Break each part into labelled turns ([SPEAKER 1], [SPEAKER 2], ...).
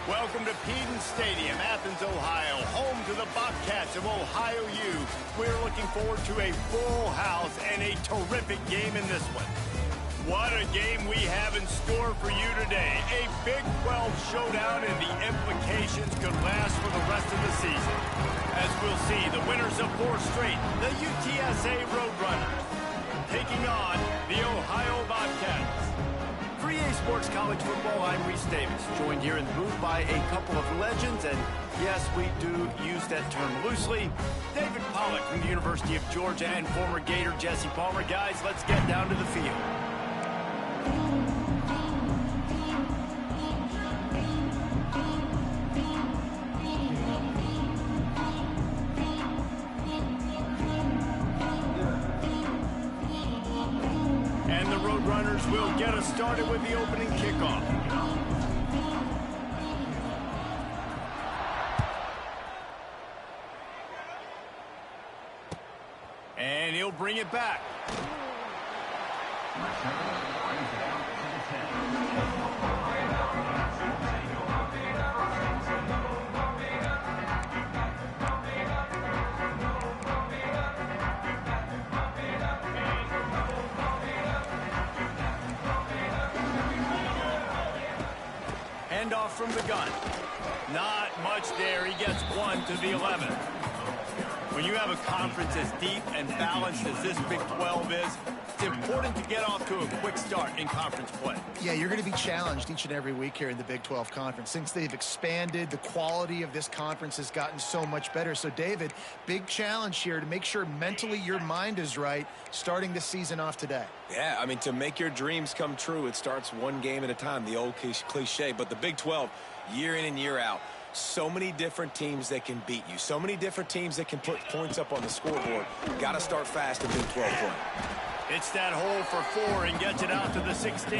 [SPEAKER 1] Welcome to Peden Stadium, Athens, Ohio, home to the Bobcats of Ohio U. We're looking forward to a full house and a terrific game in this one. What a game we have in store for you today. A Big 12 showdown, and the implications could last for the rest of the season. As we'll see, the winners of 4 straight, the UTSA Roadrunners, taking on the Ohio Bobcats. For EA Sports College Football, I'm Reese Davis, joined here in the booth by a couple of legends, and yes, we do use that term loosely. David Pollack from the University of Georgia and former Gator Jesse Palmer. Guys, let's get down to the field. And the Roadrunners will get us started with the opening kickoff. And he'll bring it back. Handoff from the gun. Not much there. He gets 1 to the 11. When you have a conference as deep and balanced as this Big 12 is, it's important to get off to a quick start in conference play.
[SPEAKER 2] Yeah, you're going to be challenged each and every week here in the Big 12 Conference. Since they've expanded, the quality of this conference has gotten so much better. So, David, big challenge here to make sure mentally your mind is right starting the season off today.
[SPEAKER 3] Yeah, I mean, to make your dreams come true, it starts one game at a time, the old cliche. But the Big 12, year in and year out, so many different teams that can beat you. So many different teams that can put points up on the scoreboard. Got to start fast in Big 12 play.
[SPEAKER 1] It's that hole for 4 and gets it out to the 16.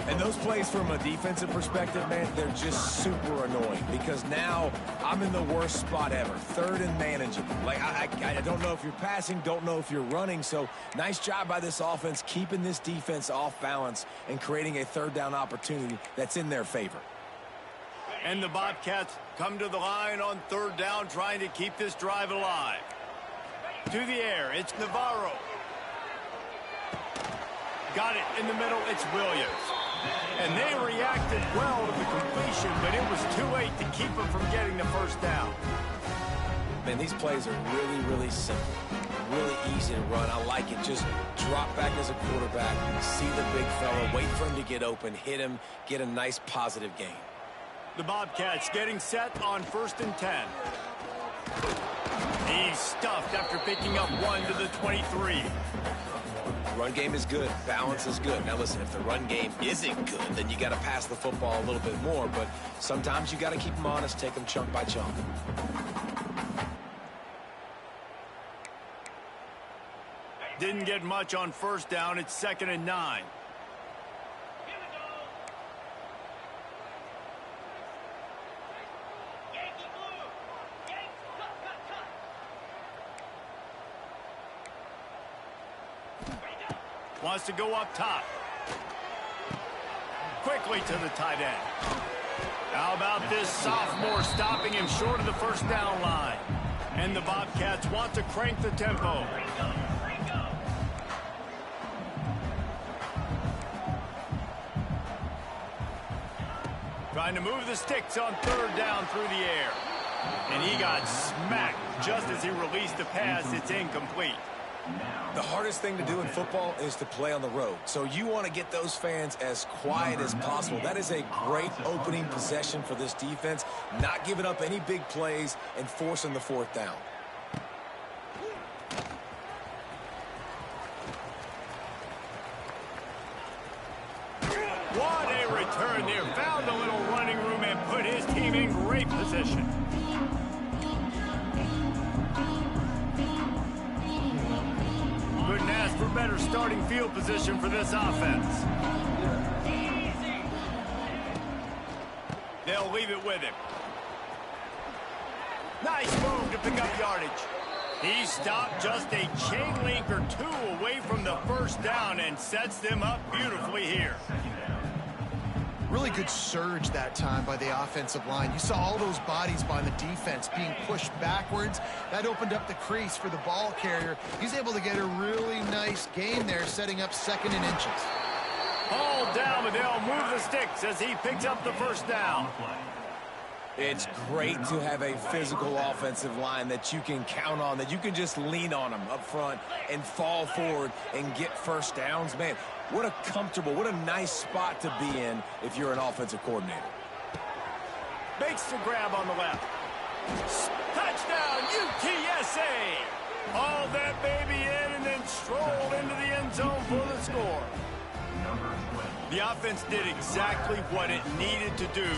[SPEAKER 3] And those plays from a defensive perspective, man, they're just super annoying because now I'm in the worst spot ever, 3rd and manageable. Like, I don't know if you're passing, don't know if you're running. So nice job by this offense keeping this defense off balance and creating a 3rd down opportunity that's in their favor.
[SPEAKER 1] And the Bobcats come to the line on 3rd down, trying to keep this drive alive. To the air, it's Navarro. Got it in the middle, it's Williams. And they reacted well to the completion, but it was too late to keep them from getting the 1st down.
[SPEAKER 3] Man, these plays are really, really simple. Really easy to run. I like it. Just drop back as a quarterback, see the big fella, wait for him to get open, hit him, get a nice positive gain.
[SPEAKER 1] The Bobcats getting set on 1st and 10. He's stuffed after picking up 1 to the 23.
[SPEAKER 3] Run game is good. Balance is good. Now listen, if the run game isn't good, then you got to pass the football a little bit more. But sometimes you got to keep them honest, take them chunk by chunk.
[SPEAKER 1] Didn't get much on 1st down. It's 2nd and 9. Wants to go up top. Quickly to the tight end. How about this sophomore stopping him short of the 1st down line? And the Bobcats want to crank the tempo. Trying to move the sticks on 3rd down through the air. And he got smacked just as he released the pass. It's incomplete.
[SPEAKER 3] The hardest thing to do in football is to play on the road. So you want to get those fans as quiet as possible. That is a great opening possession for this defense. Not giving up any big plays and forcing the 4th down.
[SPEAKER 1] What a return there. Found a little running room and put his team in great position. Couldn't ask for better starting field position for this offense. They'll leave it with him. Nice move to pick up yardage. He stopped just a chain link or 2 away from the 1st down and sets them up beautifully here.
[SPEAKER 2] Really good surge that time by the offensive line. You saw all those bodies by the defense being pushed backwards. That opened up the crease for the ball carrier. He's able to get a really nice gain there, setting up 2nd and inches.
[SPEAKER 1] Ball down, but they'll move the sticks as he picks up the first down.
[SPEAKER 3] It's great to have a physical offensive line that you can count on, that you can just lean on them up front and fall forward and get first downs. Man, what a comfortable, what a nice spot to be in if you're an offensive coordinator.
[SPEAKER 1] Makes the grab on the left. Touchdown, UTSA! All that baby in and then strolled into the end zone for the score. The offense did exactly what it needed to do,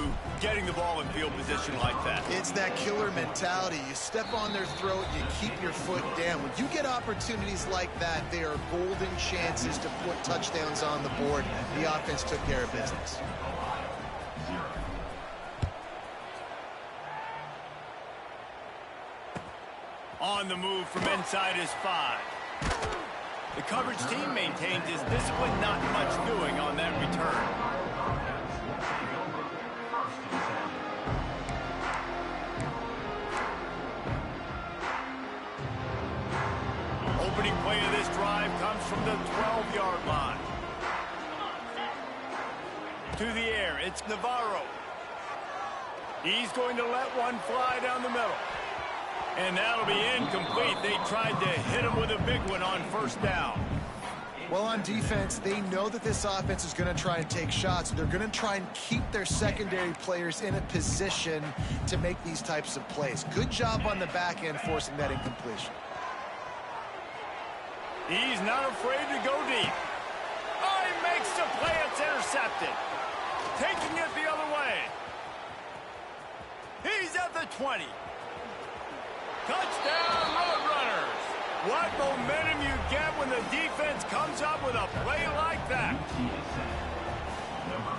[SPEAKER 1] getting the ball in field position like that.
[SPEAKER 2] It's that killer mentality. You step on their throat, you keep your foot down. When you get opportunities like that, they are golden chances to put touchdowns on the board. The offense took care of business.
[SPEAKER 1] On the move from inside his 5. The coverage team maintains his discipline, not much doing on that return. Opening play of this drive comes from the 12-yard line. To the air, it's Navarro. He's going to let one fly down the middle. And that'll be incomplete. They tried to hit him with a big one on first down.
[SPEAKER 2] Well, on defense, they know that this offense is going to try and take shots. They're going to try and keep their secondary players in a position to make these types of plays. Good job on the back end forcing that incompletion.
[SPEAKER 1] He's not afraid to go deep. Oh, he makes the play. It's intercepted. Taking it the other way. He's at the 20. Touchdown, Roadrunners! What momentum you get when the defense comes up with a play like that.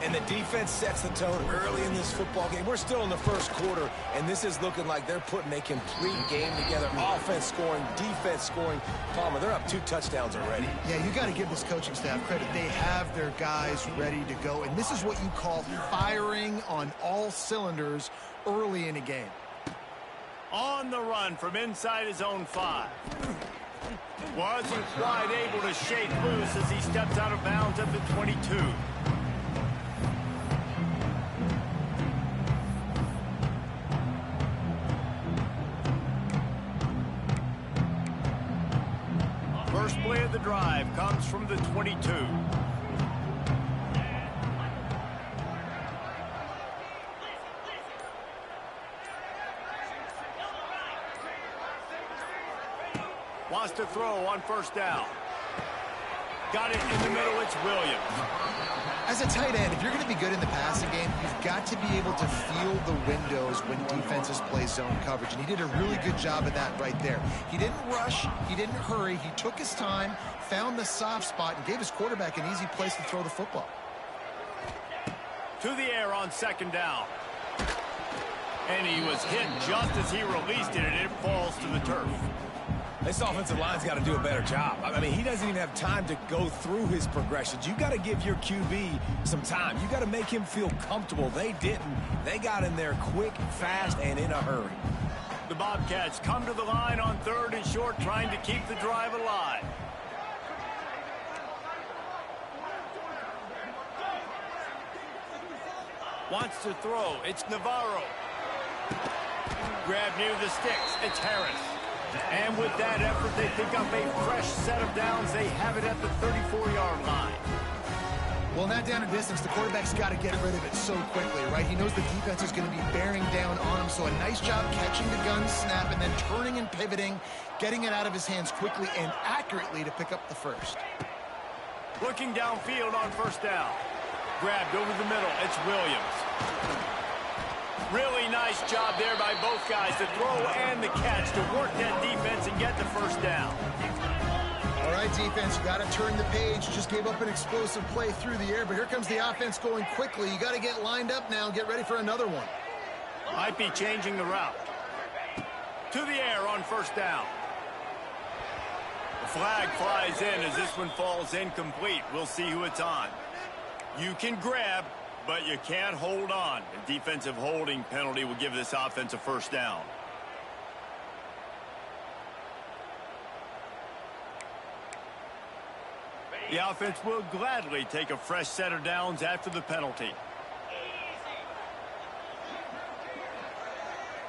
[SPEAKER 3] And the defense sets the tone early in this football game. We're still in the first quarter, and this is looking like they're putting a complete game together. Offense scoring, defense scoring. Palmer, they're up 2 touchdowns already.
[SPEAKER 2] Yeah, you got to give this coaching staff credit. They have their guys ready to go, and this is what you call firing on all cylinders early in a game.
[SPEAKER 1] On the run from inside his own 5. Wasn't quite able to shake loose as he steps out of bounds at the 22. First play of the drive comes from the 22. Wants to throw on first down. Got it in the middle, it's Williams.
[SPEAKER 2] As a tight end, if you're going to be good in the passing game, you've got to be able to feel the windows when defenses play zone coverage, and he did a really good job of that right there. He didn't rush, he didn't hurry, he took his time, found the soft spot, and gave his quarterback an easy place to throw the football.
[SPEAKER 1] To the air on second down. And he was hit just as he released it, and it falls to the turf.
[SPEAKER 3] This offensive line's got to do a better job. I mean, he doesn't even have time to go through his progressions. You got to give your QB some time. You got to make him feel comfortable. They didn't. They got in there quick, fast, and in a hurry.
[SPEAKER 1] The Bobcats come to the line on 3rd and short, trying to keep the drive alive. Wants to throw. It's Navarro. Grab near the sticks. It's Harris. And with that effort, they pick up a fresh set of downs. They have it at the 34-yard line.
[SPEAKER 2] Well, in that down and distance, the quarterback's got to get rid of it so quickly, right? He knows the defense is going to be bearing down on him, so a nice job catching the gun snap and then turning and pivoting, getting it out of his hands quickly and accurately to pick up the first.
[SPEAKER 1] Looking downfield on first down. Grabbed over the middle. It's Williams. Really nice job there by both guys, the throw and the catch to work that defense and get the first down.
[SPEAKER 2] All right, defense, you got to turn the page. Just gave up an explosive play through the air, but here comes the offense going quickly. You got to get lined up now and get ready for another one.
[SPEAKER 1] Might be changing the route. To the air on first down. The flag flies in as this one falls incomplete. We'll see who it's on. You can grab. but you can't hold on. A defensive holding penalty will give this offense a first down. The offense will gladly take a fresh set of downs after the penalty.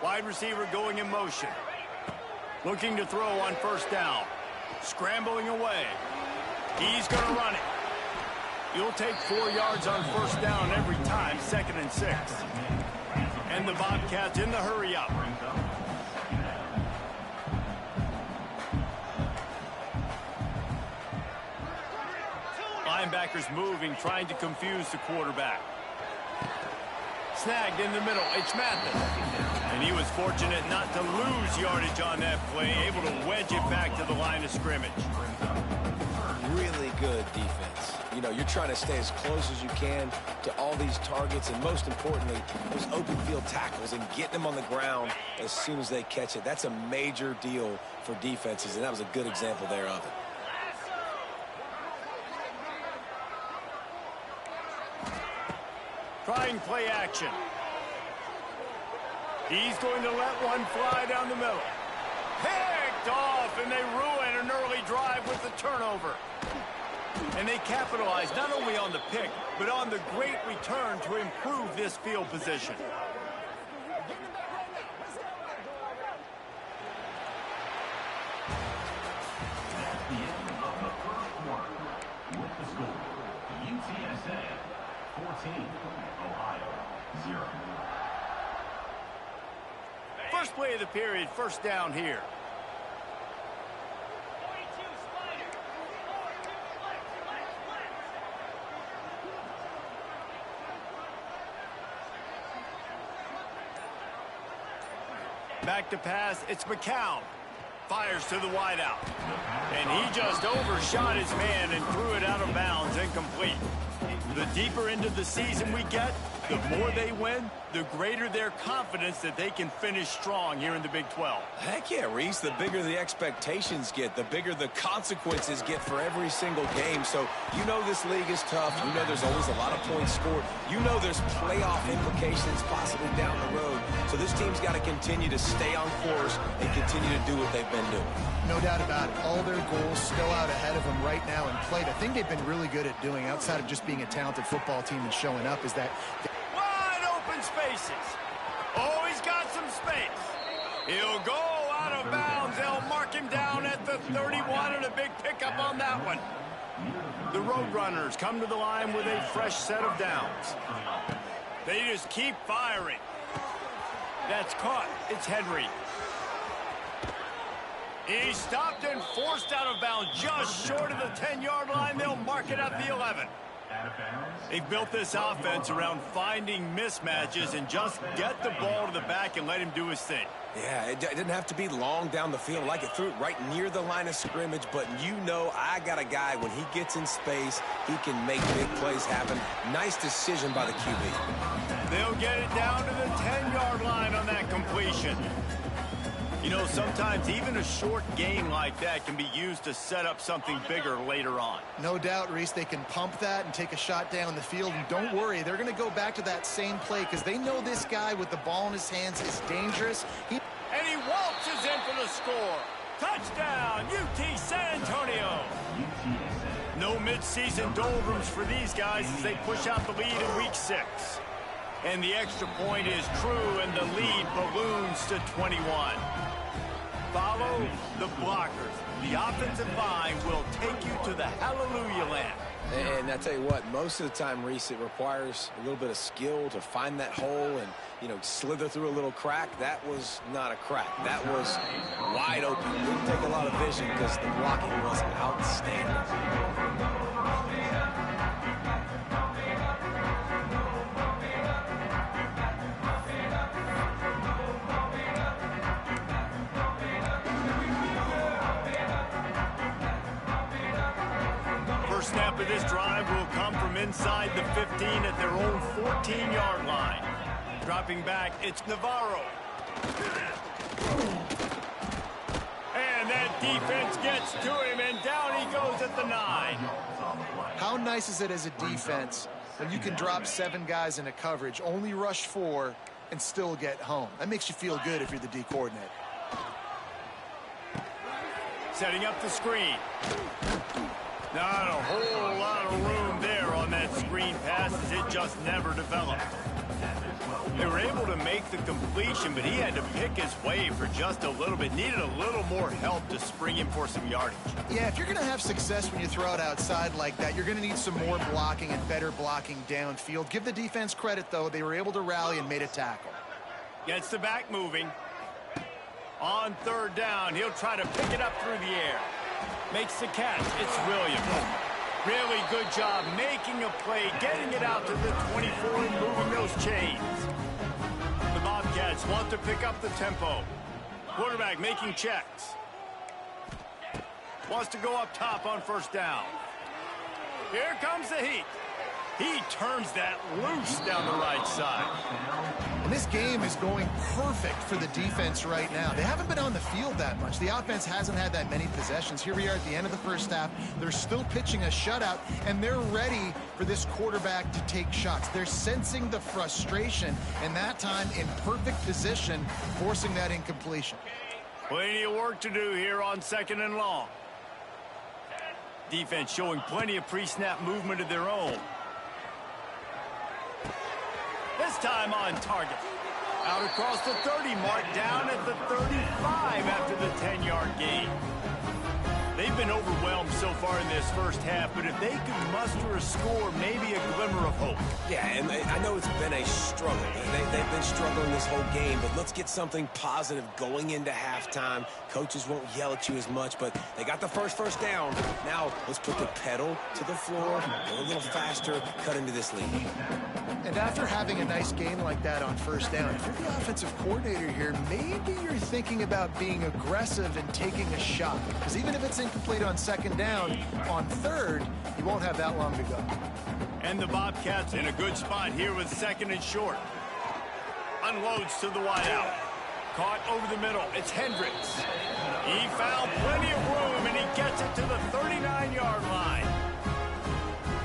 [SPEAKER 1] Wide receiver going in motion. Looking to throw on first down. Scrambling away. He's going to run it. You'll take 4 yards on first down every time, 2nd and 6. And the Bobcats in the hurry up. Linebackers moving, trying to confuse the quarterback. Snagged in the middle. It's Mathis. And he was fortunate not to lose yardage on that play, able to wedge it back to the line of scrimmage.
[SPEAKER 3] Really good defense. You know, you're trying to stay as close as you can to all these targets, and most importantly, those open field tackles and getting them on the ground as soon as they catch it. That's a major deal for defenses, and that was a good example there of it.
[SPEAKER 1] Trying play action. He's going to let one fly down the middle. Picked off, and they ruin an early drive with the turnover. And they capitalize not only on the pick, but on the great return to improve this field position. First play of the period, first down here. Back to pass, it's McCown. Fires to the wideout. And he just overshot his man and threw it out of bounds, incomplete. The deeper into the season we get, the more they win, the greater their confidence that they can finish strong here in the Big 12.
[SPEAKER 3] Heck yeah, Reese. The bigger the expectations get, the bigger the consequences get for every single game. So you know this league is tough. You know there's always a lot of points scored. You know there's playoff implications possibly down the road. So this team's got to continue to stay on course and continue to do what they've been doing.
[SPEAKER 2] No doubt about it. All their goals still out ahead of them right now in play. The thing they've been really good at doing, outside of just being a talented football team and showing up, is that...
[SPEAKER 1] Wide open spaces. Oh, he's got some space. He'll go out of bounds. They'll mark him down at the 31, and a big pickup on that one. The Roadrunners come to the line with a fresh set of downs. They just keep firing. That's caught. It's Henry. He's stopped and forced out of bounds just short of the 10-yard line. They'll mark it at the 11. They've built this offense around finding mismatches and just get the ball to the back and let him do his thing.
[SPEAKER 3] Yeah, it didn't have to be long down the field. Like it threw it right near the line of scrimmage, but you know I got a guy, when he gets in space, he can make big plays happen. Nice decision by the QB.
[SPEAKER 1] They'll get it down to the 10-yard line on that completion. You know, sometimes even a short game like that can be used to set up something bigger later on.
[SPEAKER 2] No doubt, Reese, they can pump that and take a shot down the field. And don't worry, they're going to go back to that same play because they know this guy with the ball in his hands is dangerous.
[SPEAKER 1] And he waltzes in for the score. Touchdown, UT San Antonio. No midseason doldrums for these guys as they push out the lead in Week 6. And the extra point is true, and the lead balloons to 21. Follow the blockers. The offensive line will take you to the hallelujah land.
[SPEAKER 3] And I tell you what, most of the time, Reese, it requires a little bit of skill to find that hole and, you know, slither through a little crack. That was not a crack. That was wide open. Didn't take a lot of vision because the blocking was outstanding.
[SPEAKER 1] Snap of this drive will come from inside the 15 at their own 14-yard line. Dropping back, it's Navarro. And that defense gets to him, and down he goes at the 9.
[SPEAKER 2] How nice is it as a defense when you can drop 7 guys into coverage, only rush 4, and still get home. That makes you feel good if you're the D coordinator.
[SPEAKER 1] Setting up the screen. Not a whole lot of room there on that screen pass as it just never developed. They were able to make the completion, but he had to pick his way for just a little bit. Needed a little more help to spring him for some yardage.
[SPEAKER 2] Yeah, if you're going to have success when you throw it outside like that, you're going to need some more blocking and better blocking downfield. Give the defense credit, though. They were able to rally and made a tackle.
[SPEAKER 1] Gets the back moving. On 3rd down, he'll try to pick it up through the air. Makes the catch. It's Williams. Really good job making a play, getting it out to the 24 and moving those chains. The Bobcats want to pick up the tempo. Quarterback making checks. Wants to go up top on 1st down. Here comes the heat. He turns that loose down the right side.
[SPEAKER 2] And this game is going perfect for the defense right now. They haven't been on the field that much. The offense hasn't had that many possessions. Here we are at the end of the 1st half. They're still pitching a shutout, and they're ready for this quarterback to take shots. They're sensing the frustration, and that time in perfect position, forcing that incompletion.
[SPEAKER 1] Plenty of work to do here on 2nd and long. Defense showing plenty of pre-snap movement of their own. This time on target. Out across the 30 mark, down at the 35 after the 10-yard gain. They've been overwhelmed so far in this 1st half, but if they could muster a score, maybe a glimmer of hope.
[SPEAKER 3] Yeah, and I know it's been a struggle. They've been struggling this whole game, but let's get something positive going into halftime. Coaches won't yell at you as much, but they got the first down. Now let's put the pedal to the floor, go a little faster, cut into this lead.
[SPEAKER 2] And after having a nice game like that on 1st down, if you're the offensive coordinator here, maybe you're thinking about being aggressive and taking a shot. Because even if it's incomplete on 2nd down, on 3rd, you won't have that long to go.
[SPEAKER 1] And the Bobcats in a good spot here with 2nd and short. Unloads to the wideout. Caught over the middle. It's Hendricks. He found plenty of room, and he gets it to the 39-yard line.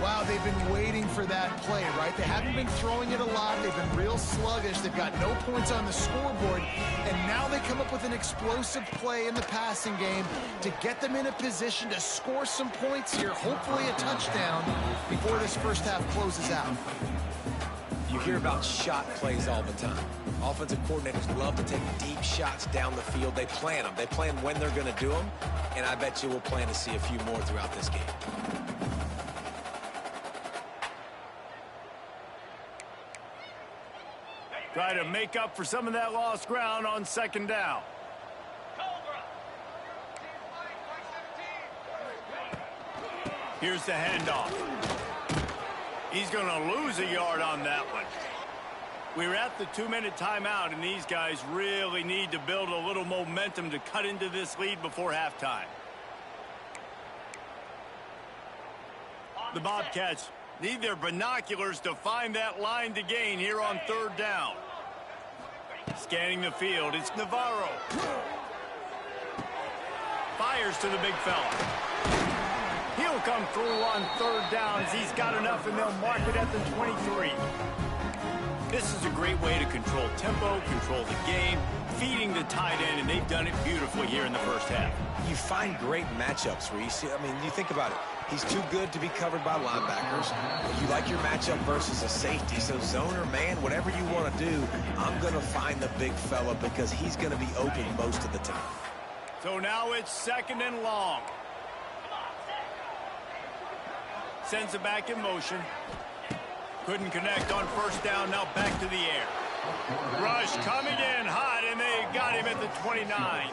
[SPEAKER 2] Wow, they've been waiting for that play, right? They haven't been throwing it a lot. They've been real sluggish. They've got no points on the scoreboard. And now they come up with an explosive play in the passing game to get them in a position to score some points here, hopefully a touchdown, before this 1st half closes out.
[SPEAKER 3] You hear about shot plays all the time. Offensive coordinators love to take deep shots down the field. They plan them. They plan when they're going to do them. And I bet you we'll plan to see a few more throughout this game.
[SPEAKER 1] Try to make up for some of that lost ground on 2nd down. Here's the handoff. He's going to lose a yard on that one. We're at the 2-minute timeout, and these guys really need to build a little momentum to cut into this lead before halftime. The Bobcats need their binoculars to find that line to gain here on 3rd down. Scanning the field, it's Navarro. Fires to the big fella. He'll come through on 3rd down as he's got enough, and they'll mark it at the 23. This is a great way to control tempo, control the game, feeding the tight end, and they've done it beautifully here in the 1st half.
[SPEAKER 3] You find great matchups where you see, I mean, you think about it. He's too good to be covered by linebackers. You like your matchup versus a safety. So zone or man, whatever you want to do, I'm going to find the big fella because he's going to be open most of the time.
[SPEAKER 1] So now it's 2nd and long. Sends it back in motion. Couldn't connect on 1st down. Now back to the air. Rush coming in hot, and they got him at the 29.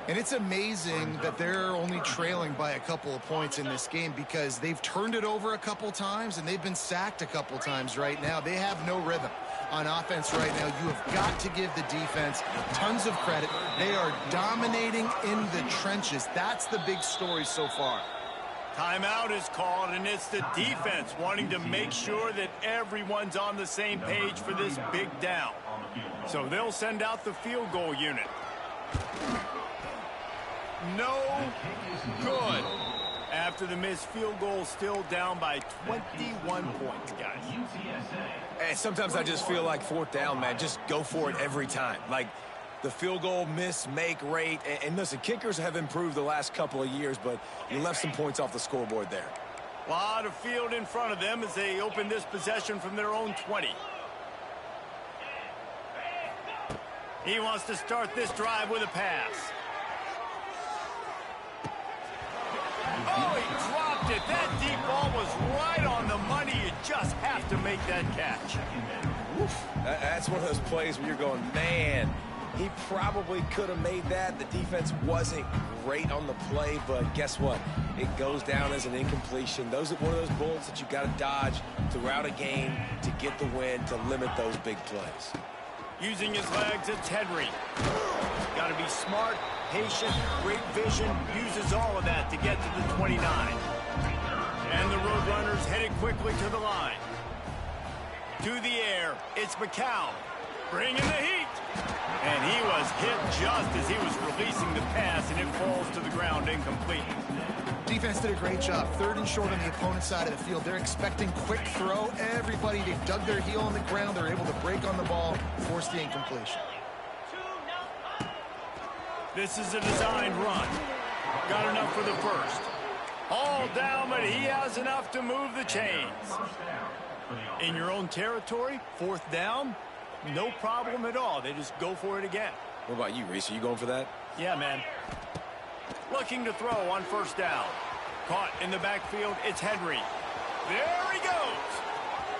[SPEAKER 2] And it's amazing that they're only trailing by a couple of points in this game because they've turned it over a couple times and they've been sacked a couple times right now. They have no rhythm on offense right now. You have got to give the defense tons of credit. They are dominating in the trenches. That's the big story so far.
[SPEAKER 1] Timeout is called, and it's the defense wanting to make sure that everyone's on the same page for this big down. So they'll send out the field goal unit. No good. After the missed field goal, still down by 21 points, guys.
[SPEAKER 3] And sometimes I just feel like fourth down, man, just go for it every time. Like the field goal miss, make rate. And listen, kickers have improved the last couple of years, but you left some points off the scoreboard there.
[SPEAKER 1] A lot of field in front of them as they open this possession from their own 20. He wants to start this drive with a pass. Oh, he dropped it. That deep ball was right on the money. You just have to make that catch.
[SPEAKER 3] That's one of those plays where you're going, man, he probably could have made that. The defense wasn't great on the play, but guess what? It goes down as an incompletion. Those are one of those bullets that you got to dodge throughout a game to get the win, to limit those big plays.
[SPEAKER 1] Using his legs, it's Henry. Got to be smart, patient, great vision. Uses all of that to get to the 29. And the Roadrunners headed quickly to the line. To the air, it's McCown. Bringing the heat. And he was hit just as he was releasing the pass, and it falls to the ground incomplete.
[SPEAKER 2] Defense did a great job. 3rd and short on the opponent's side of the field. They're expecting quick throw. Everybody, they dug their heel on the ground. They're able to break on the ball, force the incompletion.
[SPEAKER 1] This is a designed run. Got enough for the first. All down, but he has enough to move the chains. In your own territory, 4th down, no problem at all. They just go for it again.
[SPEAKER 3] What about you, Reese? Are you going for that?
[SPEAKER 1] Yeah, man. Looking to throw on 1st down. Caught in the backfield, it's Henry. There he goes.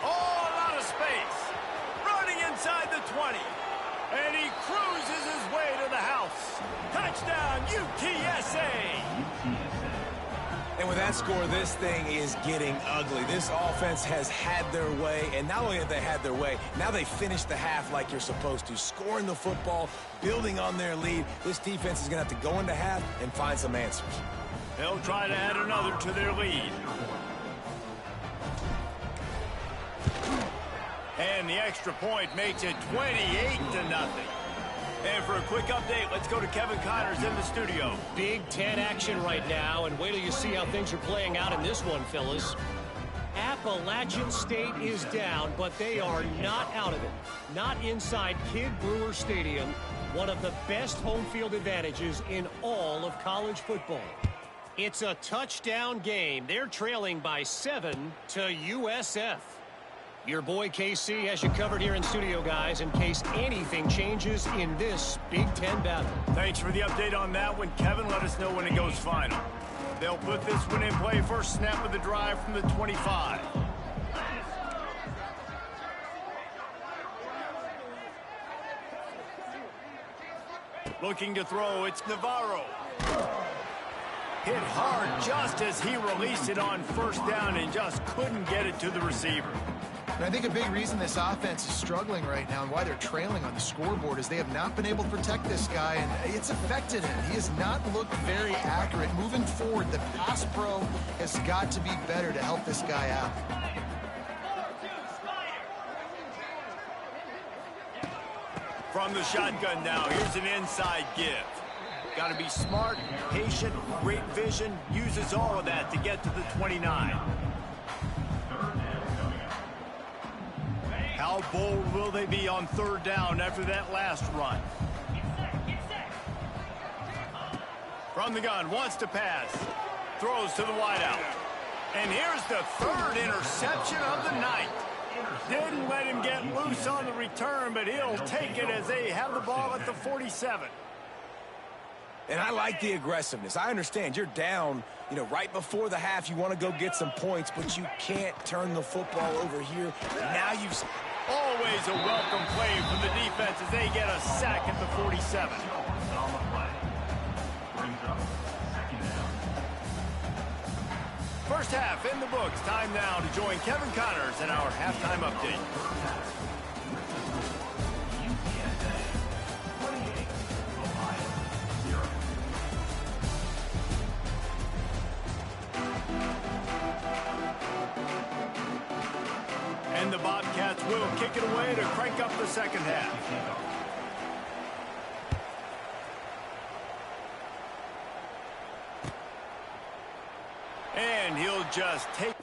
[SPEAKER 1] Oh, a lot of space. Running inside the 20. And he cruises his way to the house. Touchdown, UTSA.
[SPEAKER 3] And with that score, this thing is getting ugly. This offense has had their way, and not only have they had their way, now they finished the half like you're supposed to, scoring the football, building on their lead. This defense is going to have to go into half and find some answers.
[SPEAKER 1] They'll try to add another to their lead. And the extra point makes it 28-0. And for a quick update, let's go to Kevin Connors in the studio.
[SPEAKER 4] Big Ten action right now, and wait till you see how things are playing out in this one, fellas. Appalachian State is down, but they are not out of it. Not inside Kidd Brewer Stadium, one of the best home field advantages in all of college football. It's a touchdown game. They're trailing by 7 to USF. Your boy KC has you covered here in studio, guys, in case anything changes in this Big Ten battle.
[SPEAKER 1] Thanks for the update on that one, Kevin. Let us know when it goes final. They'll put this one in play. First snap of the drive from the 25. Looking to throw, it's Navarro. Hit hard just as he released it on 1st down and just couldn't get it to the receiver.
[SPEAKER 2] And I think a big reason this offense is struggling right now and why they're trailing on the scoreboard is they have not been able to protect this guy, and it's affected him. He has not looked very accurate. Moving forward, the pass pro has got to be better to help this guy out.
[SPEAKER 1] From the shotgun now, here's an inside give. Got to be smart, patient, great vision, uses all of that to get to the 29. How bold will they be on 3rd down after that last run? From the gun, wants to pass. Throws to the wideout. And here's the 3rd interception of the night. Didn't let him get loose on the return, but he'll take it as they have the ball at the 47.
[SPEAKER 3] And I like the aggressiveness. I understand you're down, right before the half. You want to go get some points, but you can't turn the football over here. Now you've...
[SPEAKER 1] Always a welcome play from the defense as they get a sack at the 47. First half in the books. Time now to join Kevin Connors in our halftime update. And the Bobcats will kick it away to crank up the second half. will just take...